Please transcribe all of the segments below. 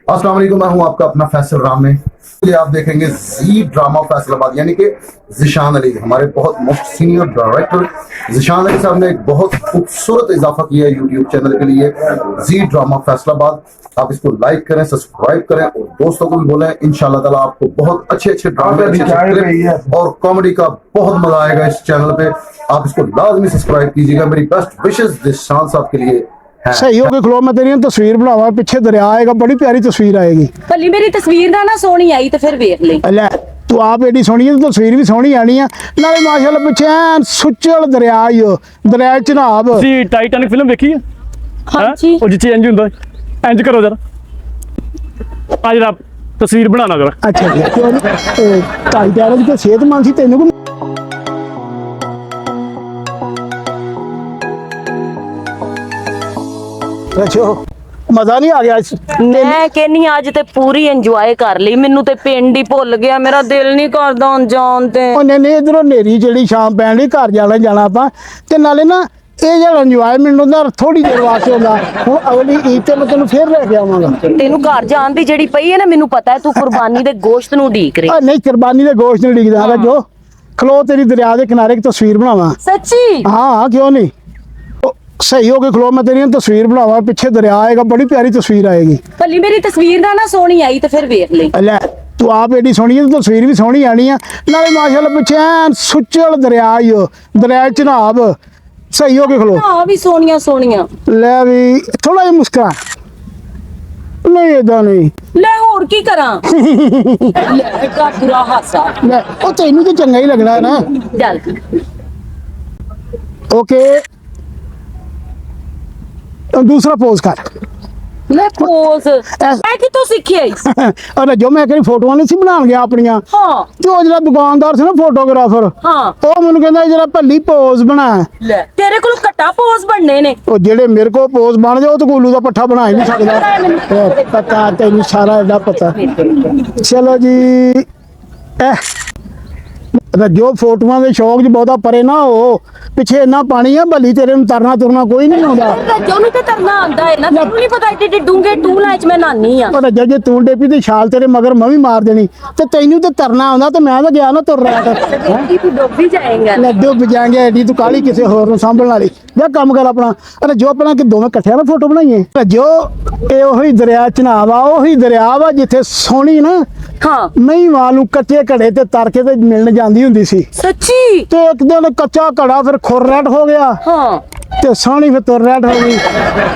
अस्सलाम वालेकुम, मैं हूं आपका अपना फैसल रामे। ये आप देखेंगे जी ड्रामा फैसलाबाद, यानी कि जिशान अली, हमारे बहुत most senior director Zeeshan Ali साहब ने एक बहुत खूबसूरत इजाफा किया है यूट्यूब चैनल के लिए, जी ड्रामा फैसलाबाद। आप इसको लाइक करें, सब्सक्राइब करें और दोस्तों को भी बोलें। इंशाल्लाह ताला आपको बहुत अच्छे अच्छे ड्रामे, और कॉमेडी का बहुत मजा आएगा इस चैनल पे। आप इसको लाजमी सब्सक्राइब कीजिएगा। मेरी बेस्ट विशेष जिशान साहब के लिए। सही हो गए खलो, मैं तेरी तस्वीर बनावा, पीछे दरिया आएगा, बड़ी प्यारी तस्वीर आएगी। भली मेरी तस्वीर ना ना सोहनी आई तो फिर वेख ले। ले तू आप एडी सोहनी है, तस्वीर भी सोहनी आनी है नाले माशाल्लाह। पीछे ऐन सुचल दरिया ही हो, दरिया चनाब। ਤੁਸੀਂ ਟਾਈਟੈਨਿਕ ਫਿਲਮ ਵੇਖੀ ਹੈ? ਹਾਂਜੀ। ਉਹ ਜਿੱਥੇ ਇੰਜ ਹੁੰਦਾ, ਇੰਜ ਕਰੋ ਜਰਾ, ਆ ਜਰਾ ਤਸਵੀਰ ਬਣਾਣਾ ਜਰਾ। अच्छा क्यों ताई प्यारे की सेहतमंद सी तेन को अच्छा मजा नहीं आ गया मैं कहनी आज ते पूरी एंजॉय कर ली, मेनू ते पिंड ही भुल गया, मेरा दिल नहीं करदा हुण जान ते। ਉਹਨੇ ਨੇ ਇਧਰੋਂ ਨੇਰੀ ਜਿਹੜੀ ਸ਼ਾਮ ਪੈਣ ਲਈ ਘਰ ਜਾਣਾ ਆਪਾਂ ਤੇ ਨਾਲੇ ਨਾ ਇਹ ਜਿਹੜਾ ਇੰਜੋਇਮੈਂਟ ਹੁੰਦਾ ਥੋੜੀ ਦੇਰ ਵਾਸਤੇ ਹੁੰਦਾ। ਹੁਣ ਅਗਲੀ ਈਦ ਤੇ ਮੈਂ ਤੈਨੂੰ ਫੇਰ ਲੈ ਕੇ ਆਵਾਂਗਾ। ਤੈਨੂੰ ਘਰ ਜਾਣ ਦੀ ਜਿਹੜੀ ਪਈ ਹੈ ਨਾ, ਮੈਨੂੰ ਪਤਾ ਹੈ ਤੂੰ ਕੁਰਬਾਨੀ ਦੇ ਗੋਸ਼ਤ ਨੂੰ ਢੀਕ ਰਹੀ। ਨਹੀਂ ਕੁਰਬਾਨੀ ਦੇ ਗੋਸ਼ਤ ਨੂੰ ਡਿੱਗਦਾ ਹੈ ਜੋ ਖਲੋ ਤੇਰੀ ਦਰਿਆ ਦੇ ਕਿਨਾਰੇ ਇੱਕ ਤਸਵੀਰ ਬਣਾਵਾਂ। ਸੱਚੀ? ਹਾਂ क्यों नहीं, सही हो गए खलो, मैं तेरी तस्वीर बनावा, पीछे दरिया आएगा, बड़ी प्यारी तस्वीर आएगी। भली मेरी तस्वीर ना ना सोहनी आई तो फिर वेख ले। ले तू आप एडी सोहनी है, तस्वीर भी सोहनी आनी है नाले माशाल्लाह। पीछे ऐन सुचल दरिया ही हो, दरिया चनाब। सही हो गए खलो। हां भी सोहनियां सोहनियां। ले भी थोड़ा जिहा मुस्कुरा, नहीं इदा नहीं। ले होर की करा ले का बुरा हासा। ले ओ तेनू तो चंगा ही लगना है ना। चल ओके दूसरा पोज कर। ले पोज मैं कितों सीखी आई? अरे जो मैं कहीं फोटो नहीं सी बना गया अपनियां, हां जो जरा दुकानदार से ना फोटोग्राफर, हां ਉਹ ਮੈਨੂੰ ਕਹਿੰਦਾ ਜਰਾ ਭੱਲੀ ਪੋਜ਼ ਬਣਾ। ले तेरे को कट्टा पोज बनने ने। ਉਹ ਜਿਹੜੇ ਮੇਰੇ ਕੋਲ ਪੋਜ਼ ਬਣ ਜਾਓ ਤਾਂ ਗੋਲੂ ਦਾ ਪੱਠਾ ਬਣਾ ਹੀ ਨਹੀਂ ਸਕਦਾ। ਪਤਾ ਤੈਨੂੰ ਸਾਰਾ ਇਹਦਾ ਪਤਾ। ਚਲੋ ਜੀ ਜੋ ਫੋਟੋਆਂ ਦੇ ਸ਼ੌਕ ਚ ਬਹੁਤਾ ਪਰੇ ਨਾ ਹੋ, ਪਿੱਛੇ ਇੰਨਾ ਪਾਣੀ ਆ ਭੱਲੀ ਤੇਰੇ ਨੂੰ ਤਰਨਾ ਤੁਰਨਾ ਕੋਈ ਨਹੀਂ ਆਉਂਦਾ। ਰੱਜੋ ਨੂੰ ਤੇ ਤਰਨਾ ਆਂਦਾ ਹੈ ਨਾ, ਤੈਨੂੰ ਨਹੀਂ ਪਤਾ ਏਡੇ ਡੂੰਗੇ ਟੂਲਾਂ ਚ ਮੈਂ ਨਾਨੀ ਆ। ਉਹ ਜੇ ਤੂੰ ਡੇਪੀ ਦੀ ਛਾਲ ਤੇਰੇ ਮਗਰ ਮੈਂ ਵੀ ਮਾਰ ਦੇਣੀ ਤੇ ਤੈਨੂੰ ਤੇ ਤਰਨਾ ਆਉਂਦਾ ਤੇ ਮੈਂ ਤਾਂ ਗਿਆ ਨਾ ਤੁਰ ਰਿਹਾ बेटी तू डूब भी जाएगा। ਲੱਡੂ ਵਜਾਂਗੇ ਐਡੀ ਤੂੰ ਕਾਲੀ ਕਿਸੇ ਹੋਰ ਨੂੰ ਸਾਂਭਣ ਵਾਲੀ ਜਾਂ ਕੰਮ ਕਰ ਆਪਣਾ। ਅਰੇ ਜੋ ਆਪਣਾ ਕਿ ਦੋਵੇਂ ਇਕੱਠਿਆਂ ਨਾਲ ਫੋਟੋ ਬਣਾਈਏ। ਜੋ ਇਹ ਉਹੀ ਦਰਿਆ ਚਨਾਬ ਆ, ਉਹੀ ਦਰਿਆ ਵਾ ਜਿੱਥੇ ਸੋਹਣੀ ਨਾ हाँ ਮਹੀਂਵਾਲ ਨੂੰ ਕੱਚੇ ਘੜੇ ਤੇ ਤਰ ਕੇ ਤੇ ਮਿਲਣ ਜਾਂਦੀ ਹੁੰਦੀ ਸੀ। सच्ची? ਤੇ ਇੱਕ ਦਿਨ ਕੱਚਾ ਘੜਾ ਫਿਰ ਖੁਰਰਟ ਹੋ ਗਿਆ हाँ ਤੇ ਸੋਹਣੀ ਫਿਰ ਤੁਰਰਟ ਹੋ ਗਈ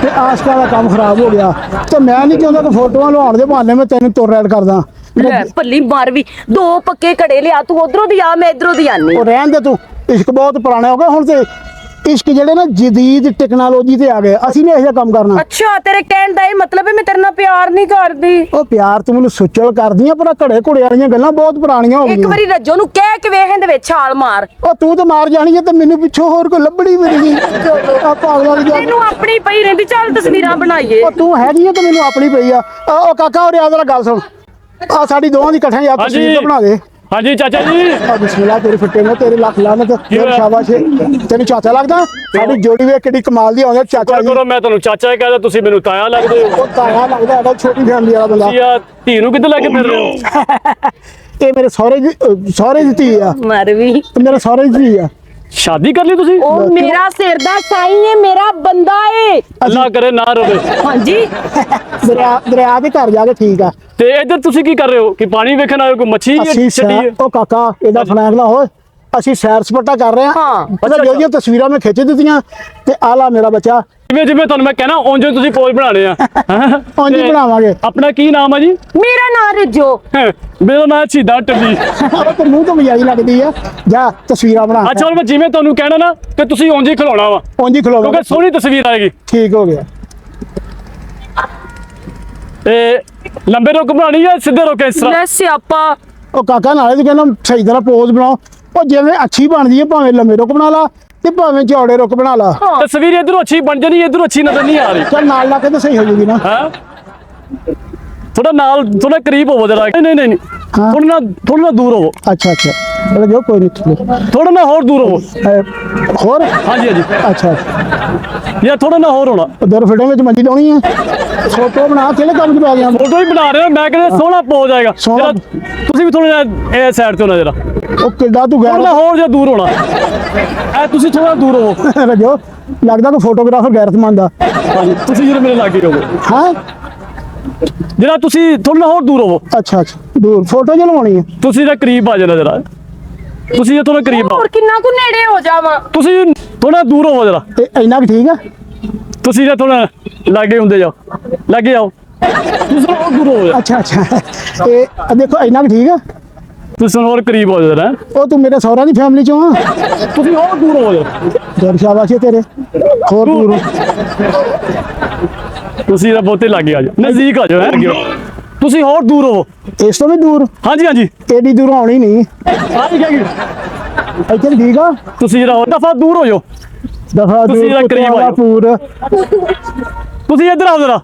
ਤੇ ਆਸ਼ਕਾ ਦਾ ਕੰਮ ਖਰਾਬ ਹੋ ਗਿਆ। ਤੇ ਮੈਂ ਨਹੀਂ ਚਾਹੁੰਦਾ ਕਿ ਫੋਟੋਆਂ ਲਵਾਉਣ ਦੇ ਬਹਾਨੇ ਮੈਂ ਤੈਨੂੰ ਤੁਰਰਟ ਕਰਦਾ। ले भली मार भी दो पक्के घड़े लिया, तू उधरों दी आ मैं इधरों दी आनी। ਉਹ ਰਹਿਣ ਦੇ ਤੂੰ, ਇਸ਼ਕ ਬਹੁਤ ਪੁਰਾਣਾ ਹੋ ਗਿਆ ਹੁਣ ਤੇ। ਇਸ਼ਕ ਜਿਹੜੇ ਨਾ ਜਦੀਦ ਟੈਕਨੋਲੋਜੀ ਤੇ ਆ ਗਏ, ਅਸੀਂ ਨੇ ਇਹੋ ਜਿਹਾ ਕੰਮ ਕਰਨਾ। अच्छा तेरे कहने दा मतलब है मैं तेरे नाल प्यार नहीं करदी। ਉਹ ਪਿਆਰ ਤੂੰ ਮੈਨੂੰ ਸੁਚਲ ਕਰਦੀ ਆ, ਪਰ ਘੜੇ ਘੁੜੇ ਵਾਲੀਆਂ ਗੱਲਾਂ ਬਹੁਤ ਪੁਰਾਣੀਆਂ ਹੋ एक ਗਈਆਂ। बारी रज्जो नु कह के वेख दे विच छाल मार। ਉਹ ਤੂੰ ਤਾਂ ਮਾਰ ਜਾਣੀ ਹੈ ਤੇ ਮੈਨੂੰ ਪਿੱਛੋਂ ਹੋਰ ਕੋਈ ਲੱਭਣੀ ਵੀ ਨਹੀਂ। ਆ ਪਾਗਲਾਂ ਦੀ ਗੱਲ। तेनू अपनी पई रहंदी, चल तस्वीरां बनाईए। ਉਹ ਤੂੰ ਹੈਗੀ ਆ ਤੇ ਮੈਨੂੰ ਆਪਣੀ ਪਈ ਆ। ਉਹ ਕਾਕਾ ਹੋਰ ਯਾਦ ਨਾਲ ਗੱਲ ਸੁਣ, ਆ ਸਾਡੀ ਦੋਵਾਂ ਦੀ ਇਕੱਠੇ ਯਾਰ ਤਸਵੀਰ ਤਾਂ ਬਣਾ ਦੇ। ਹਾਂਜੀ ਚਾਚਾ ਜੀ। ਆ ਬਿਸਮਿਲ੍ਲਾ ਤੇਰੇ ਫੱਟੇ ਨੇ, ਤੇਰੇ ਲੱਖ ਲਾਨਤ, ਤੇਰੇ ਸ਼ਾਬਾਸ਼। ਤੈਨੂੰ ਚਾਚਾ ਲੱਗਦਾ? ਸਾਡੀ ਜੋੜੀ ਵੇਖ ਕਿੱਡੀ ਕਮਾਲ ਦੀ ਆਉਂਦੀ ਚਾਚਾ ਜੀ। ਕਰੋ ਮੈਂ ਤੁਹਾਨੂੰ ਚਾਚਾ ਕਹਿੰਦਾ, ਤੁਸੀਂ ਮੈਨੂੰ ਤਾਇਆ ਲੱਗਦੇ ਹੋ। ਉਹ ਤਾਇਆ ਲੱਗਦਾ, ਐਡਾ ਛੋਟੀ ਫੈਮਿਲੀ ਵਾਲਾ ਬੰਦਾ। ਤੁਸੀਂ ਆ ਧੀ ਨੂੰ ਕਿੱਥੇ ਲੈ ਕੇ ਫਿਰ ਰਹੇ ਹੋ? ਇਹ ਮੇਰੇ ਸਹੁਰੇ ਦੀ ਧੀ ਆ, मर भी ਮੇਰੇ ਸਹੁਰੇ ਦੀ ਧੀ ਆ। ਸ਼ਾਦੀ ਕਰ ਲਈ ਤੁਸੀਂ? ओ मेरा सिर दा साई है, मेरा बंदा है। ਅੱਲਾ ਕਰੇ ਨਾ ਰਵੇ। हां जी ਦਰਿਆ ਦੇ ਘਰ ਜਾ ਕੇ ਠੀਕ ਆ। ਤੇ ਇੱਧਰ ਤੁਸੀਂ ਕੀ ਕਰ ਰਹੇ ਹੋ? ਕਿ ਪਾਣੀ ਵੇਖਣ ਆਏ ਹੋ? ਕੋਈ ਮੱਛੀ ਅਸੀਂ ਛੱਡੀ ਹੈ? ਉਹ ਕਾਕਾ ਇਹਦਾ ਫਨੈਕ ਨਾ ਹੋਏ, ਅਸੀਂ ਸੈਰ ਸਪਾਟਾ ਕਰ ਰਹੇ ਹਾਂ। ਪਤਾ ਜਿਹੜੀਆਂ ਤਸਵੀਰਾਂ ਮੈਂ ਖਿੱਚ ਦਿੱਤੀਆਂ ਤੇ ਆਲਾ ਮੇਰਾ ਬੱਚਾ ਜਿਵੇਂ ਜਿਵੇਂ ਤੁਹਾਨੂੰ ਮੈਂ ਕਹਿਣਾ ਉਂਝ ਹੀ ਤੁਸੀਂ ਪੋਜ਼ ਬਣਾਣੇ ਆ। ਉਂਝ ਹੀ ਤੇ ਬਣਾਵਾਂਗੇ। ਆਪਣਾ ਕੀ ਨਾਮ ਹੈ ਜੀ? मेरा नाम रज्जो। ਮੇਰਾ ਨਾਮ ਸ਼ਹੀਦਾ ਟੱਲੀ। ਉਹ ਤੇ ਮੂੰਹ ਤੋਂ ਮਜਾਈ ਲੱਗਦੀ ਆ। ਜਾ ਤਸਵੀਰਾਂ ਬਣਾ। ਅੱਛਾ ਹੁਣ ਮੈਂ ਜਿਵੇਂ ਤੁਹਾਨੂੰ ਕਹਿਣਾ ਨਾ ਕਿ ਤੁਸੀਂ ਉਂਝ ਹੀ ਖਿਲਾਉਣਾ ਵਾ, ਉਂਝ ਹੀ ਖਲੋਵਾਂਗੇ। ਕਿਉਂਕਿ ਸੋਹਣੀ ਤਸਵੀਰ ਆਏਗੀ। ਠੀਕ ਹੋ ਗਿਆ। ਤੇ ਲੰਬੇ ਰੁੱਖ ਬਣਾਣੀ ਜਾਂ ਸਿੱਧੇ ਰੁੱਖ ਇਸ ਤਰ੍ਹਾਂ? ले स्यापा ਉਹ ਕਾਕਾ ਨਾਲੇ ਤੂੰ ਕਹਿੰਦਾ ਸਹੀ ਤਰ੍ਹਾਂ ਪੋਜ਼ ਬਣਾਓ। ਉਹ ਜਿਵੇਂ ਅੱਛੀ ਬਣਦੀ ਹੈ, ਭਾਵੇਂ ਲੰਮੇ ਰੁੱਖ ਬਣਾ ਲਾ ਤੇ ਭਾਵੇਂ ਚੌੜੇ ਰੁੱਖ ਬਣਾ ਲਾ। ਤਸਵੀਰ ਇਧਰੋਂ ਅੱਛੀ ਬਣ ਜਾਣੀ, ਇਧਰੋਂ ਅੱਛੀ ਨਜ਼ਰ ਨਹੀਂ ਆ ਰਹੀ। ਚੱਲ ਨਾਲ ਲਾ ਕੇ ਤਾਂ ਸਹੀ ਹੋ ਜੂਗੀ ਨਾ। ਹਾਂ ਥੋੜਾ ਨਾਲ, ਥੋੜਾ ਕਰੀਬ ਹੋਵੋ ਜਰਾ। ਨਹੀਂ ਨਹੀਂ ਨਹੀਂ, ਹਾਂ। ਥੋੜਾ ਨਾ ਦੂਰ ਹੋਵੋ। ਅੱਛਾ ਅੱਛਾ ਜੋ ਕੋਈ ਨਹੀਂ ਥੋੜਾ ਨਾ ਹੋਰ ਦੂਰ ਹੋਵੋ। ਹੋਰ ਹਾਂਜੀ ਹਾਂਜੀ ਅੱਛਾ ਯਾਰ ਥੋੜਾ ਨਾ ਹੋਰ ਹੋਣਾ। ਦਰ ਫਿਟਿੰਗ ਵਿੱਚ ਮੰਜੀ ਲਾਉਣੀ ਹੈ ਫੋਟੋ ਬਣਾ ਕਿਹੜੇ ਕੰਮ 'ਚ ਪੈ ਗਿਆ ਫੋਟੋ ਹੀ ਬਣਾ ਰਹੇ ਹੋ, ਮੈਂ ਕਹਿੰਦਾ ਸੋਹਣਾ ਪੋਜ ਆਏਗਾ। ਸੋਹਣਾ। ਜਰਾ ਤੁਸੀਂ ਵੀ ਥੋੜਾ ਜਿਹਾ ਇਹ ਸਾਈਡ ਤੇ ਹੋਣਾ ਜਰਾ, ਉਹ ਕਿੱਡਾ ਤੂੰ ਥੋੜਾ ਗੈਰ ਹੋਰ ਜਿਹਾ ਦੂਰ ਹੋਣਾ। ਇਹ ਤੁਸੀਂ ਥੋੜਾ ਦੂਰ ਹੋਵੋ। ਰਜੋ ਲੱਗਦਾ ਕੋਈ ਫੋਟੋਗ੍ਰਾਫਰ ਗੈਰਤਮੰਦ ਆ ਹਾਂਜੀ ਤੁਸੀਂ ਜਿਹੜੇ ਮੇਰੇ ਲਾਗੇ ਹੋਵੋ, ਹਾਂ ਜਰਾ ਤੁਸੀਂ ਥੋੜਾ ਹੋਰ ਦੂਰ ਹੋਵੋ। ਅੱਛਾ ਦੂਰ ਫੋਟੋ ਜੋ ਲਵਾਉਣੀ ਹੈ ਤੁਸੀਂ ਜਰਾ ਕਰੀਬ ਆ ਜਾਣਾ ਜਰਾ, ਤੁਸੀਂ ਜੇ ਥੋੜਾ ਕਰੀਬ ਆਓ। ਹੋਰ ਕਿੰਨਾ ਕੁ ਨੇੜੇ ਹੋ ਜਾਵਾਂ? ਤੁਸੀਂ ਥੋੜਾ ਦੂਰ ਹੋਵੋ ਜਰਾ, ਇਹ ਇੰਨਾ ਕੁ ਠੀਕ ਆ ਤੁਸੀਂ ਜੇ ਥੋੜਾ ਲਾਗੇ ਹੁੰਦੇ ਜਾਓ, ਲਾਗੇ ਆਓ। ਤੁਸੀਂ ਹੋਰ ਦੂਰ ਹੋਵੋ ਜਰਾ, ਅੱਛਾ ਇਹ ਦੇਖੋ ਇੰਨਾ ਕੁ ਠੀਕ ਆ ਤੁਸੀਂ ਹੋਰ ਕਰੀਬ ਹੋ ਜਰਾ। ਉਹ ਤੂੰ ਮੇਰੇ ਸਹੁਰਾ ਦੀ ਫੈਮਿਲੀ ਚੋਂ ਆ ਤੁਸੀਂ ਹੋਰ ਦੂਰ ਹੋ ਜਰਾ, ਦਰ ਸ਼ਾਬਾਸ਼ ਏ ਤੇਰੇ ਹੋਰ ਦੂਰ ਤੁਸੀਂ ਤਾਂ ਬਹੁਤੇ ਲਾਗੇ ਆ ਜਾਓ, ਨਜ਼ਦੀਕ ਆ ਜਾਓ। ਤੁਸੀਂ ਹੋਰ ਦੂਰ ਹੋਵੋ। ਇਸ ਤੋਂ ਵੀ ਦੂਰ ਹਾਂਜੀ ਹਾਂਜੀ ਏਡੀ ਦੂਰ ਆਉਣੀ ਨਹੀਂ ਹਾਂਜੀ ਹੈਗੀ। ਇੱਥੇ ਵੀ ਠੀਕ ਆ ਤੁਸੀਂ ਜਰਾ ਹੋਰ ਦਫਾ ਦੂਰ ਹੋ ਜਾਓ। ਦਫਾ ਤੁਸੀਂ ਦੂਰ ਜਰਾ ਕਰੀਬ ਆਓ। ਪੂਰ ਤੁਸੀਂ ਇੱਧਰ ਆਓ ਜਰਾ,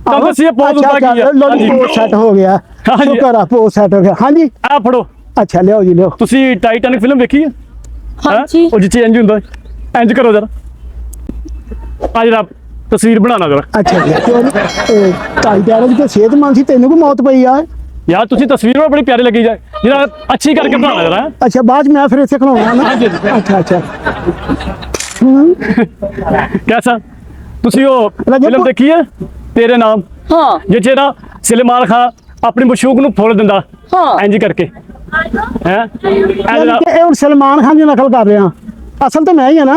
ਤਾਂ ਦੱਸੀਏ ਪੋਜ਼ ਹੁੰਦਾ ਕੀ ਹੈ। ਲੋਲੀ ਪੋਜ਼ ਸੈੱਟ ਹੋ ਗਿਆ ਹਾਂਜੀ। ਸ਼ੁਕਰ ਆ ਪੋਜ਼ ਸੈੱਟ ਹੋ ਗਿਆ ਹਾਂਜੀ ਆ ਫੜੋ। ਅੱਛਾ ਲਿਆਓ ਜੀ ਲਿਆਓ ਤੁਸੀਂ ਟਾਈਟੈਨਿਕ ਫਿਲਮ ਵੇਖੀ ਹੈ? ਹਾਂਜੀ। ਉਹ ਜਿੱਥੇ ਇੰਜ ਹੁੰਦਾ, ਇੰਜ ਕਰੋ ਜਰਾ, ਆ ਜਰਾ ਤਸਵੀਰ ਬਣਾਣਾ ਜਰਾ। ਅੱਛਾ ਜੀ ਕਿਉਂ ਨਹੀਂ ਤਾਈ ਪਿਆਰੇ ਦੀ ਸਿਹਤਮੰਦ ਸੀ ਤੈਨੂੰ ਕੋਈ ਮੌਤ ਪਈ ਆ ਯਾਰ ਤੁਸੀਂ ਤਸਵੀਰ ਬੜੀ ਪਿਆਰੀ ਲੱਗੀ ਜਾਏ, ਜਰਾ ਅੱਛੀ ਕਰਕੇ ਬਣਾਣਾ ਜਰਾ। ਅੱਛਾ ਬਾਅਦ 'ਚ ਮੈਂ ਫਿਰ ਇੱਥੇ ਖਲਾਉਣਾ ਨਾ ਹਾਂਜੀ ਅੱਛਾ ਕੈਸਾ ਤੁਸੀਂ ਉਹ ਰਾਜੇ ਫਿਲਮ ਦੇਖੀ ਹੈ ਤੇਰੇ ਨਾਮ, ਹਾਂ ਜਿੱਥੇ ਨਾ ਸਲਮਾਨ ਖਾਨ ਆਪਣੀ ਮਸ਼ੂਕ ਨੂੰ ਫੋੜ ਦਿੰਦਾ ਹਾਂ। ਇੰਜ ਕਰਕੇ ਹੈ। ਯਾਨੀ ਕਿ ਇਹ ਹੁਣ ਸਲਮਾਨ ਖਾਨ ਦੀ ਨਕਲ ਕਰ ਰਿਹਾ ਅਸਲ ਤਾਂ ਮੈਂ ਹੀ ਆ ਨਾ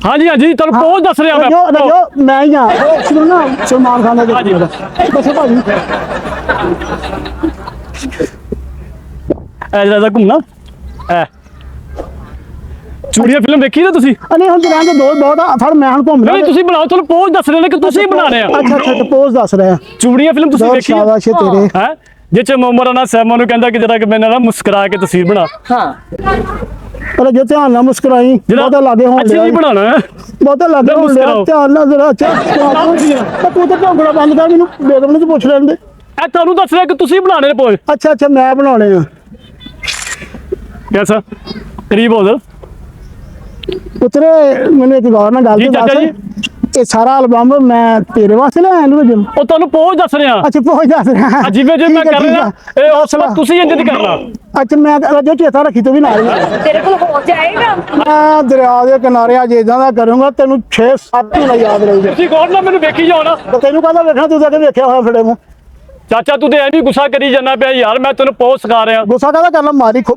ਹਾਂਜੀ ਹਾਂਜੀ ਤੁਹਾਨੂੰ ਪੋਜ਼ ਦੱਸ ਰਿਹਾ ਮੈਂ। ਰਜੋ ਮੈਂ ਹੀ ਆ ਸੁਣੋ ਨਾ ਸਲਮਾਨ ਖਾਨ ਦਾ ਹਾਂਜੀ। ਦੱਸੋ ਭਾਜੀ ਐ ਜਰਾ ਘੁੰਮਣਾ ਐ ਚੂੜੀਆਂ ਫਿਲਮ ਦੇਖੀ ਨਾ ਤੁਸੀਂ? ਅਨੇ ਹੁਣ ਦੁਕਾਨ ਤੇ ਦੋ ਬਹੁਤ ਆ ਫੜ ਮੈਂ ਹੁਣ ਘੁੰਮ ਨਹੀਂ ਤੁਸੀਂ ਬਣਾਓ, ਤੁਹਾਨੂੰ ਪੋਜ਼ ਦੱਸ ਰਹੇ ਨੇ ਕਿ ਤੁਸੀਂ ਬਣਾਣੇ ਆ। ਅੱਛਾ ਪੋਜ਼ ਦੱਸ ਰਿਹਾ ਚੂੜੀਆਂ ਫਿਲਮ ਤੁਸੀਂ ਬਹੁਤ ਦੇਖੀ ਹੈ? ਸ਼ਾਬਾਸ਼ ਏ ਤੇਰੇ ਹੈ ਜਿੱਥੇ ਮੋਮਰਾਨਾ ਸੈਮਾ ਨੂੰ ਕਹਿੰਦਾ ਕਿ ਜਰਾ ਕਿ ਮੈਨਾਂ ਨਾ ਮੁਸਕਰਾ ਕੇ ਤਸਵੀਰ ਬਣਾ। ਹਾਂ ਪਰ ਜੋ ਧਿਆਨ ਨਾਲ ਮੁਸਕਰਾਈ ਬਹੁਤਾ ਲਾਗੇ ਹੋਣ ਅੱਛੀ ਨਹੀਂ ਬਣਾਣਾ ਹੈ। ਬਹੁਤਾ ਲਾਗੇ ਹੋਣ ਲਿਆ ਮੁਸਕਰਾਓ। ਧਿਆਨ ਨਾਲ ਜ਼ਰਾ ਅੱਛਾ ਤੂੰ ਤਾਂ ਢੋਂਗੜਾ ਬੰਦ ਕਰ ਮੈਨੂੰ ਬੇਗਮ ਨੂੰ ਪੁੱਛ ਲੈਣ ਦੇ ਇਹ ਤੁਹਾਨੂੰ ਦੱਸ ਰਿਹਾ ਕਿ ਤੁਸੀਂ ਬਣਾਣੇ ਨੇ ਪੋਜ਼। ਅੱਛਾ ਮੈਂ ਬਣਾਉਣੇ ਆ ਕੈਸਾ ਕਰੀਬ ਹੋ ਜਾ। ਪੁੱਤਰੇ ਮੈਨੂੰ ਇੱਕ ਗੌਰ ਨਾਲ ਗੱਲ ਜੀ ਤੇ ਚਾਚਾ ਜੀ। ਦੱਸ ਇਹ ਸਾਰਾ ਐਲਬਮ ਮੈਂ ਤੇਰੇ ਵਾਸਤੇ ਲਿਆਇਆ ਇਹਨੂੰ ਉਹ ਤੁਹਾਨੂੰ ਪੋਜ਼ ਦੱਸ ਰਿਹਾ। ਅੱਛਾ ਪਹੁੰਚ ਦੱਸ ਰਿਹਾ ਜਿਵੇਂ ਜੇ ਮੈਂ ਠੀਕ ਕਰ ਹੈ, ਰਿਹਾ ਠੀਕ ਹੈ। ਇਹ ਹੌਸਲਾ ਤੁਸੀਂ ਇੰਜ ਨਹੀਂ ਕਰਨਾ। ਅੱਛਾ ਮੈਂ ਜੋ ਚੇਤਾ ਰੱਖੀ ਤੂੰ ਵੀ ਨਾਲ ਹੀ। ਤੇਰੇ ਕੋਲ ਹੋ ਜਾਏਗਾ। ਮੈਂ ਦਰਿਆ ਦੇ ਕਿਨਾਰੇ ਅੱਜ ਇਦਾਂ ਦਾ ਕਰੂੰਗਾ ਤੈਨੂੰ 6-7 ਮਹੀਨੇ ਯਾਦ ਰਹੂਗਾ ਤੁਸੀਂ ਗੌਰ ਨਾਲ ਮੈਨੂੰ ਵੇਖੀ ਜਾਓ ਨਾ। ਤੇ ਤੈਨੂੰ ਕਹਦਾ ਵੇਖਣਾ ਤੂੰ ਤਾਂ ਕਦੇ ਵੇਖਿਆ ਹੋਇਆ ਫੜੇ ਮੂੰਹ ਚਾਚਾ ਤੂੰ ਤੇ ਐਵੇਂ ਗੁੱਸਾ ਕਰੀ ਜਾਂਦਾ ਪਿਆ ਯਾਰ, ਮੈਂ ਤੈਨੂੰ ਪੋਜ਼ ਸਿਖਾ ਰਿਹਾ। ਗੁੱਸਾ ਕਹਦਾ ਕਰਨਾ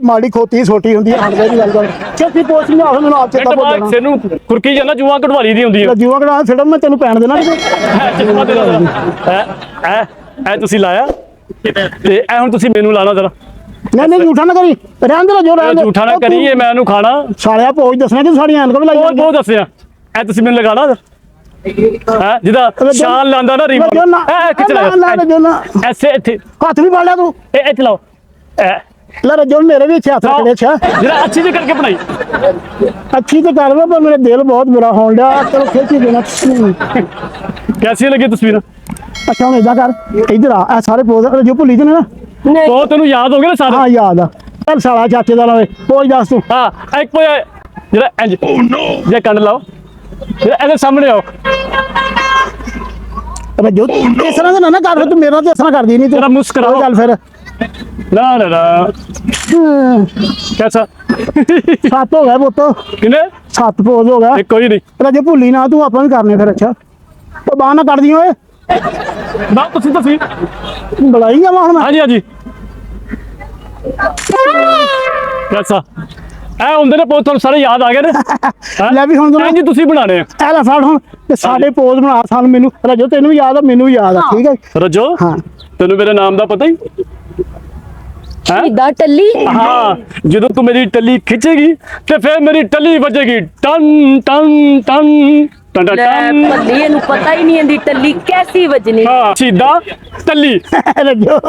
ਮਾੜੀ ਖੋਤੀ ਛੋਟੀ ਹੁੰਦੀ ਹੈ ਹੰਦੇ ਦੀ ਗੱਲ ਕਰ ਚੱਕੀ ਪੋਚ ਨਹੀਂ ਆਹ ਮੈਨੂੰ ਆਪ ਚੇਤਾ ਭੁੱਲ ਦਿਮਾਗ ਜਾਣਾ ਸੇ ਨੂੰ ਖੁਰਕੀ ਜਾਂਦਾ, ਜੂਆਂ ਕਢਵਾਲੀ ਦੀ ਹੁੰਦੀ ਹੈ। ਜੂਆ ਕਢਾ ਛੱਡ ਮੈਂ ਤੈਨੂੰ ਪੈਣ ਦੇਣਾ ਨਹੀਂ ਚਸ਼ਮਾ ਦੇ ਜਰਾ ਐ ਤੁਸੀਂ ਲਾਇਆ ਤੇ ਐ ਹੁਣ ਤੁਸੀਂ ਮੈਨੂੰ ਲਾਣਾ ਜਰਾ। ਨਹੀਂ ਝੂਠਾ ਨਾ ਕਰੀ ਰਹਿਣ ਦੇ ਜੋ ਰਹਿਣ ਦੇ ਝੂਠਾ ਨਾ ਕਰੀਏ, ਮੈਂ ਇਹਨੂੰ ਖਾਣਾ। ਸਾਲਿਆ ਪੋਚ ਦੱਸਣਾ ਕਿ ਸਾਡੀਆਂ ਐਨਕਾਂ ਵੀ ਲਾਈ ਬਹੁਤ ਬਹੁਤ ਦੱਸਿਆ ਐ ਤੁਸੀਂ ਮੈਨੂੰ ਲਗਾਣਾ ਹੈ ਜਿਹਦਾ ਸ਼ਾਨ ਲਾਂਦਾ ਨਾ ਰੀਮਾ ਐ ਕਿੱਥੇ ਲਾਇਆ ਐਸੇ ਇੱਥੇ ਹੱਥ ਵੀ ਫੜ ਲਿਆ ਤੂੰ ਇਹ ਇੱਥੇ ਲਾਓ ਐ ਲੈ ਰਜੋ ਮੇਰੇ ਵੀ ਇੱਥੇ ਹੱਥ ਰੱਖ ਦੇ ਅੱਛਾ ਜਿਹੜਾ ਅੱਛੀ ਜਿਹੀ ਕਰਕੇ ਬਣਾਈ। ਅੱਛੀ ਤੇ ਕਰ ਪਰ ਮੇਰੇ ਦਿਲ ਬਹੁਤ ਬੁਰਾ ਹੋਣ ਡਿਆ ਚਲੋ ਖਿੱਚ ਹੀ ਦੇਣਾ ਕੈਸੀ ਲੱਗੀ ਤਸਵੀਰ? ਅੱਛਾ ਹੁਣ ਏਦਾਂ ਕਰ ਇੱਧਰ ਆ ਇਹ ਸਾਰੇ ਪੋਜ ਜੋ ਭੁੱਲੀ ਜਨੇ ਨਾ ਨਹੀਂ ਉਹ ਤੈਨੂੰ ਯਾਦ ਹੋ ਗਿਆ ਨਾ ਸਾਰਾ? ਹਾਂ ਯਾਦ ਆ ਚੱਲ ਸਾਲਾ ਚਾਚੇ ਦਾ ਲਾਵੇ ਪੋਜ ਦੱਸ ਤੂੰ ਹਾਂ ਇੱਕ ਪੋਇਆ ਜਿਹੜਾ ਇੰਜ ਜੇ ਕੰਨ ਲਾਓ ਜਿਹੜਾ ਇਹਦੇ ਸਾਹਮਣੇ ਆਓ। ਰਜੋ ਇਸ ਤਰ੍ਹਾਂ ਦਾ ਨਾ ਕਰ ਤੂੰ ਮੇਰਾ ਤੇ ਇਸ ਤਰ੍ਹਾਂ ਕਰਦੀ ਨਹੀਂ ਜਰਾ ਤੂੰ ਮੁਸਕਰਾਓ। ਕੋਈ ਗੱਲ ਫਿਰ ਨਾ ਨਾ ਨਾ ਕੈਸਾ 7 ਹੋ ਗਿਆ ਪੁੱਤ ਕਿਨੇ 7 ਪੋਜ ਹੋ ਗਿਆ ਇਹ ਕੋਈ ਨਹੀਂ ਰਜੋ ਭੁੱਲੀ ਨਾ ਤੂੰ ਆਪਾਂ ਵੀ ਕਰਨੇ ਫਿਰ ਅੱਛਾ ਉਹ ਬਾਹ ਨਾ ਕੱਢਦੀ ਓਏ ਨਾ ਤੁਸੀਂ ਤਸਵੀਰ। ਬੁਲਾਈ ਜਾਵਾਂ ਹੁਣ ਮੈਂ ਹਾਂਜੀ ਹਾਂਜੀ ਕੈਸਾ ਐ ਹੁੰਦੇ ਨੇ ਪੋਜ਼ ਤੁਹਾਨੂੰ ਸਾਰੇ ਯਾਦ ਆ ਗਏ ਨੇ ਹੈਂ? ਲੈ ਵੀ ਹੁਣ ਤੂੰ ਇੰਝ ਤੁਸੀਂ ਬਣਾਣੇ ਆ। ਇਹ ਲੈ ਫੜ ਹੁਣ ਤੇ ਸਾਡੇ ਪੋਜ਼ ਬਣਾ ਸਾਨੂੰ ਮੈਨੂੰ ਰਜੋ ਤੈਨੂੰ ਵੀ ਯਾਦ ਆ ਮੈਨੂੰ ਵੀ ਯਾਦ ਆ ਠੀਕ ਹੈ ਰਜੋ ਹਾਂ ਤੈਨੂੰ ਮੇਰੇ ਨਾਮ ਦਾ ਪਤਾ ਹੀ ਹੈ? ਇਦਾਂ ਟੱਲੀ ਹਾਂ ਜਦੋਂ ਤੂੰ ਮੇਰੀ ਟੱਲੀ ਖਿੱਚੇਗੀ ਤੇ ਫਿਰ ਮੇਰੀ ਟੱਲੀ ਵੱਜੇਗੀ ਟਨ ਟਨ ਟਨ ਟਨ ਲੈ ਟਨ। ਭੱਲੀ ਇਹਨੂੰ ਪਤਾ ਹੀ ਨਹੀਂ ਇਹਦੀ ਟੱਲੀ ਕੈਸੀ ਵੱਜਣੀ। ਹਾਂ ਸਿੱਧਾ ਟੱਲੀ। ਰਜੋ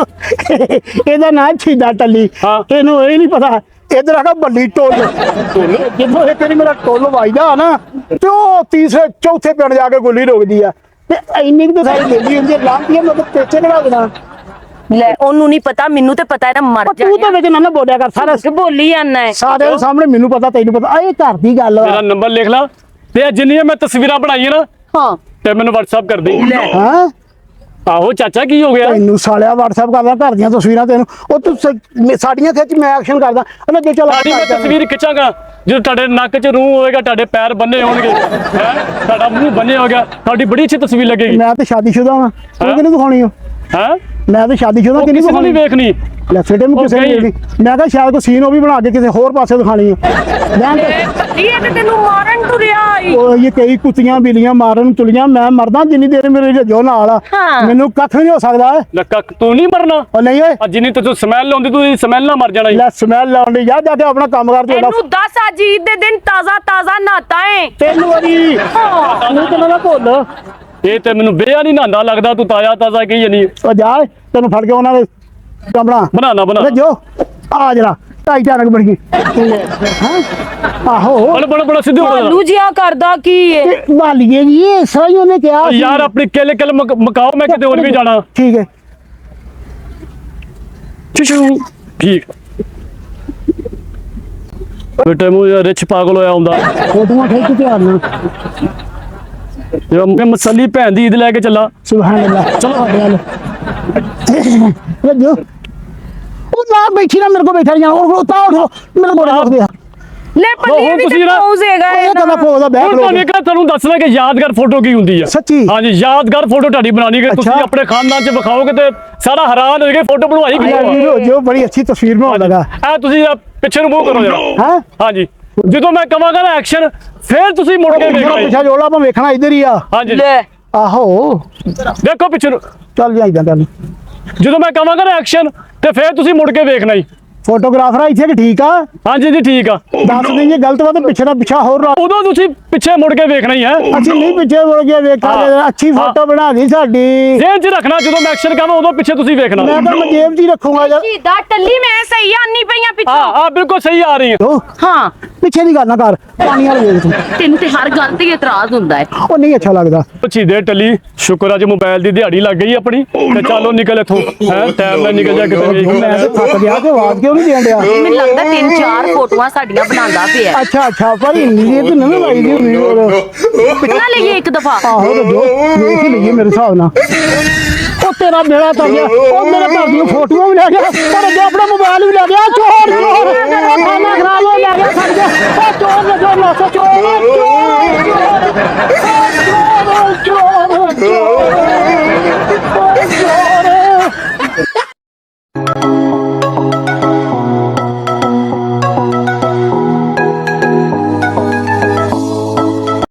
ਇਹਦਾ ਨਾਂ ਛੀਦਾ ਟੱਲੀ ਹਾਂ। ਇਹਨੂੰ ਇਹ ਨਹੀਂ ਪਤਾ ਇਧਰ ਆਗਾ ਬੱਲੀ ਟੋਲ ਜਿੱਥੋਂ ਇੱਕ ਵਾਰੀ ਮੇਰਾ ਟੋਲ ਵੱਜਦਾ ਨਾ ਤੇ ਉਹ ਤੀਸਰੇ ਚੌਥੇ ਪਿੰਡ ਜਾ ਕੇ ਗੋਲੀ ਰੋਕਦੀ ਆ ਤੇ ਇੰਨੀ ਕੁ ਤਾਂ ਸਾਰੀ ਬੇਲੀ ਹੁੰਦੀ ਆ ਲਾਂਘਦੀ ਆ ਮੈਂ ਤਾਂ ਪੇਚੇ ਲਗਾ ਦੇਣਾ ਲੈ ਉਹਨੂੰ ਨਹੀਂ ਪਤਾ, ਮੈਨੂੰ ਤੇ ਪਤਾ ਇਹਦਾ ਮਰ ਜਾ। ਤੂੰ ਤਾਂ ਵਿੱਚ ਨਾ ਬੋਲਿਆ ਕਰ ਸਾਰਾ ਕਿ ਬੋਲੀ ਜਾਂਦਾ ਹੈ ਸਾਰਿਆਂ ਦੇ ਸਾਹਮਣੇ ਮੈਨੂੰ ਪਤਾ ਤੈਨੂੰ ਪਤਾ ਇਹ ਘਰ ਦੀ ਗੱਲ ਮੇਰਾ ਆ। ਨੰਬਰ ਲਿਖ ਲਾ ਤੇ ਜਿੰਨੀਆਂ ਮੈਂ ਤਸਵੀਰਾਂ ਬਣਾਈਆਂ ਨਾ ਹਾਂ ਤੇ ਮੈਨੂੰ WhatsApp ਕਰ ਦੇ। ਹਾਂ ਆਹੋ ਚਾਚਾ ਕੀ ਹੋ ਗਿਆ? ਤੈਨੂੰ ਸਾਲਿਆ WhatsApp ਕਰਦਾ ਘਰ ਦੀਆਂ ਤਸਵੀਰਾਂ ਤੈਨੂੰ ਉਹ ਤੂੰ ਸਾਡੀਆਂ ਖਿੱਚ ਮੈਂ ਐਕਸ਼ਨ ਕਰਦਾ ਉਹਨਾਂ ਜੋ ਚੱਲ ਸਾਡੀ ਮੈਂ ਤਸਵੀਰ ਖਿੱਚਾਂਗਾ ਜਦੋਂ ਤੁਹਾਡੇ ਨੱਕ 'ਚ ਰੂਹ ਹੋਏਗਾ, ਤੁਹਾਡੇ ਪੈਰ ਬੰਨੇ ਹੋਣਗੇ, ਹੈ ਤੁਹਾਡਾ ਮੂੰਹ ਬੰਨੇ ਹੋਗਾ, ਤੁਹਾਡੀ ਬੜੀ ਅੱਛੀ ਤਸਵੀਰ ਲੱਗੇਗੀ। ਮੈਂ ਤੇ ਸ਼ਾਦੀशुदा ਹਾਂ ਤੂੰ ਕਿਹਨੂੰ ਦਿਖਾਉਣੀ ਹੋ? ਹੈ ਮੈਂ ਤੇ ਸ਼ਾਦੀशुदा ਕਿਹਨੂੰ ਕਿਸੇ ਨੂੰ ਨਹੀਂ ਦਿਖਾਉਣੀ? ਵੇਖਣੀ। ਲੈ ਫੇਟੇ ਨੂੰ ਕਿਸੇ ਨਹੀਂ ਦੇਖੀ। ਮੈਂ ਕਿਹਾ ਸ਼ਾਇਦ ਕੋਈ ਸੀਨ ਉਹ ਵੀ ਬਣਾ ਕੇ ਕਿਸੇ ਹੋਰ ਪਾਸੇ ਦਿਖਾਣੀ ਹੈ। ਜਾਣ ਇਹ ਤੇ ਤੈਨੂੰ ਮਾਰਨ ਟੁਰਿਆ ਈ। ਉਹ ਇਹ ਕਈ ਕੁੱਤੀਆਂ ਬਿੱਲੀਆਂ ਮਾਰਨ ਨੂੰ ਤੁਲੀਆਂ ਮੈਂ ਮਰਦਾ ਜਿੰਨੀ ਦੇਰ ਮੇਰੇ ਜੋ ਨਾਲ ਆ ਹਾਂ। ਮੈਨੂੰ ਕੱਖ ਵੀ ਨਹੀਂ ਹੋ ਸਕਦਾ ਲੱਕਾ ਤੂੰ ਨਹੀਂ ਮਰਨਾ। ਉਹ ਨਹੀਂ ਓਏ ਅੱਜ ਜਿੰਨੀ ਤੂੰ ਸਮੈਲ ਆਉਂਦੀ ਤੂੰ ਸਮੈਲ ਨਾਲ ਮਰ ਜਾਣਾ ਈ। ਲੈ ਸਮੈਲ ਲਾਉਣ ਦੀ ਜਾ ਕੇ ਆਪਣਾ ਕੰਮ ਕਰ ਤੂੰ ਇਹਨੂੰ ਦੱਸ ਅੱਜ ਈਦ ਦੇ ਦਿਨ ਤਾਜ਼ਾ ਤਾਜ਼ਾ ਨਹਾਤਾ ਏ। ਤੈਨੂੰ ਵਾਰੀ ਤੂੰ ਤੇ ਨਾ ਭੁੱਲ ਇਹ ਤੇ ਮੈਨੂੰ ਬੇਆ ਨਹੀਂ ਨਹਾਂਦਾ ਲੱਗਦਾ, ਤੂੰ ਤਾਜ਼ਾ ਤਾਜ਼ਾ ਕਹੀ ਜਾਨੀ। ਉਹ ਜਾ ਤੈਨੂੰ ਫੜ ਕੇ ਉਹਨਾਂ ਦੇ ਕਮਰਾ ਬਣਾਣਾ ਬਣਾ ਜੋ ਆ ਜਰਾ ਟਾਈਟੈਨਿਕ ਬਣ ਗਈ ਹਾਂ ਆਹੋ ਬਣ ਬਣ ਸਿੱਧੂ ਹੋ ਜਾ। ਭਾਲੂ ਜਿਹਾ ਕਰਦਾ ਕੀ ਏ? ਬਾਲੀਏ ਜੀ ਇਹ ਸਹੀ ਉਹਨੇ ਕਿਹਾ ਸੀ। ਯਾਰ ਆਪਣੀ ਕਿੱਲ ਕਿੱਲ ਮਕਾਓ, ਮੈਂ ਕਿਤੇ ਹੋਰ ਵੀ ਜਾਣਾ। ਠੀਕ ਹੈ ਠੀਕ ਬੇਟੇ ਮੂੰਹ ਯਾਰ ਰਿਚ ਪਾਗਲ ਹੋਇਆ ਹੁੰਦਾ। ਫੋਟੋਆਂ ਖਿੱਚ ਕੇ ਆਉਣਾ ਜੇ ਮੈਂ ਮਸਲੀ ਭੈਣ ਦੀ ਈਦ ਲੈ ਕੇ ਚੱਲਾ। ਸੁਭਾਨ ਅੱਲਾਹ ਚਲੋ ਸਾਡੇ ਵੱਲ ਜੋ ਉਹ ਨਾ ਬੈਠੀ ਨਾ ਮੇਰੇ ਕੋਲ ਬੈਠਾ ਜਾਣਾ ਉਹ ਤਾਂ ਮੇਰੇ ਕੋਲ ਰੱਖਦੇ ਆ ਲੈ ਪੱਲੀ ਵੀ ਤੁਸੀਂ ਤੇ ਨਾ- ਪੌਜ਼ ਹੈਗਾ ਇਹ ਕਹਿੰਦਾ ਪੋਦਾ ਬੈਠ ਹੁਣ ਤੁਹਾਨੂੰ ਇੱਕ ਤੁਹਾਨੂੰ ਦੱਸਣਾ ਕਿ ਯਾਦਗਾਰ ਫੋਟੋ ਕੀ ਹੁੰਦੀ ਆ। ਸੱਚੀ? ਹਾਂਜੀ ਯਾਦਗਾਰ ਫੋਟੋ ਤੁਹਾਡੀ ਬਣਾਣੀ ਕਿ ਤੁਸੀਂ ਅੱਛਾ। ਆਪਣੇ ਖਾਨਦਾਨ 'ਚ ਵਿਖਾਓਗੇ ਤੇ ਸਾਰਾ ਹੈਰਾਨ ਹੋਏਗਾ ਫੋਟੋ ਬਣਵਾਈ ਕਿਉਂ ਜੋ ਬੜੀ ਅੱਛੀ ਤਸਵੀਰ ਬਣਾ ਲਗਾ ਆ ਤੁਸੀਂ ਪਿੱਛੇ ਨੂੰ ਮੂੰਹ ਕਰੋ ਜਰਾ। ਹੈ ਹਾਂਜੀ ਜਦੋਂ ਮੈਂ ਕਵਾਂਗਾ ਨਾ ਐਕਸ਼ਨ ਫਿਰ ਤੁਸੀਂ ਮੁੜ ਕੇ ਵੇਖਣਾ ਜੀ। ਪਿੱਛਾ ਜੋਲਾ ਆਪਾਂ ਵੇਖਣਾ ਇੱਧਰ ਹੀ ਆ ਹਾਂਜੀ ਲੈ ਆਹੋ ਦੇਖੋ ਪਿੱਛੇ ਨੂੰ। ਚੱਲ ਜਾਈਦਾ ਤੈਨੂੰ ਜਦੋਂ ਮੈਂ ਕਵਾਂਗਾ ਨਾ ਐਕਸ਼ਨ ਤੇ ਫਿਰ ਤੁਸੀਂ ਮੁੜ ਕੇ ਵੇਖਣਾ ਜੀ। ਫੋਟੋਗ੍ਰਾਫਰ ਆ ਇੱਥੇ ਕਿ ਠੀਕ ਆ ਹਾਂਜੀ ਜੀ ਠੀਕ ਆ। ਦੱਸ ਦੇਈਏ ਗਲਤ ਵਾ ਤੇ ਪਿੱਛੇ ਦਾ ਪਿੱਛਾ ਹੋਰ ਲਾ ਉਦੋਂ ਤੁਸੀਂ ਪਿੱਛੇ ਮੁੜ ਕੇ ਵੇਖਣਾ ਹੀ ਹੈ। ਅਸੀਂ ਨਹੀਂ ਪਿੱਛੇ ਮੁੜ ਕੇ ਵੇਖਾਂ ਹਾਂ। ਅੱਛੀ ਫੋਟੋ ਬਣਾ ਦੀ ਸਾਡੀ ਜ਼ੇਨ 'ਚ ਰੱਖਣਾ ਜਦੋਂ ਮੈਂ ਐਕਸ਼ਨ ਕਰਾਂ ਉਦੋਂ ਪਿੱਛੇ ਤੁਸੀਂ ਵੇਖਣਾ। ਮੈਂ ਤਾਂ ਜੇਬ 'ਚ ਹੀ ਰੱਖੂਗਾ ਯਾਰ ਸ਼ੀਦਾ ਟੱਲੀ ਮੈਂ ਸਹੀ ਆਨੀ ਪਈਆਂ ਹਾਂ ਪਿੱਛੋਂ। ਆ ਬਿਲਕੁਲ ਸਹੀ ਆ ਰਹੀ ਹੈ। ਉਹ ਹਾਂ ਪਿੱਛੇ ਦੀ ਗੱਲ ਨਾ ਕਰ ਪਾਣੀ ਵਾਲੇ ਵੇਖ ਤੂੰ ਤੈਨੂੰ ਤੇ ਹਰ ਗੱਲ ਤੇ ਇਤਰਾਜ਼ ਹੁੰਦਾ ਹੈ। ਉਹ ਨਹੀਂ ਅੱਛਾ ਲੱਗਦਾ ਛੀਦੇ ਟੱਲੀ ਸ਼ੁਕਰ ਅੱਜ ਮੋਬਾਈਲ ਦੀ ਦਿਹਾੜੀ ਲੱਗ ਗਈ ਆਪਣੀ ਤੇ ਚਲੋ ਨਿਕਲ ਇੱਥੋਂ ਹੈ ਟਾਈਮ ਨਾਲ ਨਿਕਲ ਜਾ ਕਿਤੇ। ਮੈਂ ਤੇ ਥੱਕ ਗਿਆ ਤੇ ਆਵਾਜ਼ ਕਿਉਂ ਨਹੀਂ ਦੇਣ ਡਿਆ ਮੈਨੂੰ ਲੱਗਦਾ 3-4 ਫੋਟੋਆਂ ਸਾਡੀਆਂ ਬਣਾਉਂਦਾ ਪਿਆ। ਅੱਛਾ ਪਰ ਇੰਨੀ ਦੀ ਤੇ ਨਵੇਂ ਲਾਈ ਦੀ ਹੁੰਦੀ ਹੋਰ ਪਿੱਛਾ ਲਈਏ ਇੱਕ ਦਫਾ। ਆਹੋ ਤੇ ਜੋ ਵੇਖ ਹੀ ਲਈਏ ਮੇਰੇ ਹਿਸਾਬ ਨਾਲ ਉਹ ਤੇਰਾ ਮੇਰਾ ਤਾਂ ਗਿਆ ਉਹ ਮੇਰੇ ਘਰ ਦੀਆਂ ਫੋਟੋਆਂ ਵੀ ਲੈ ਗਿਆ ਪਰ ਜੇ ਆਪਣਾ ਮੋਬਾਈਲ ਵੀ ਲੈ ਗਿਆ ਚੋਰ ਮੇਰਾ ਖਾਣਾ ਖਰਾਬ ਹੋ ਲੈ ਗਿਆ ਖੜ ਗਿਆ ਉਹ ਚੋਰ ਨੇ ਜੋ ਨਾ ਚੋਰ ਚੋਰ ਚੋਰ ਚੋਰ ਚੋਰ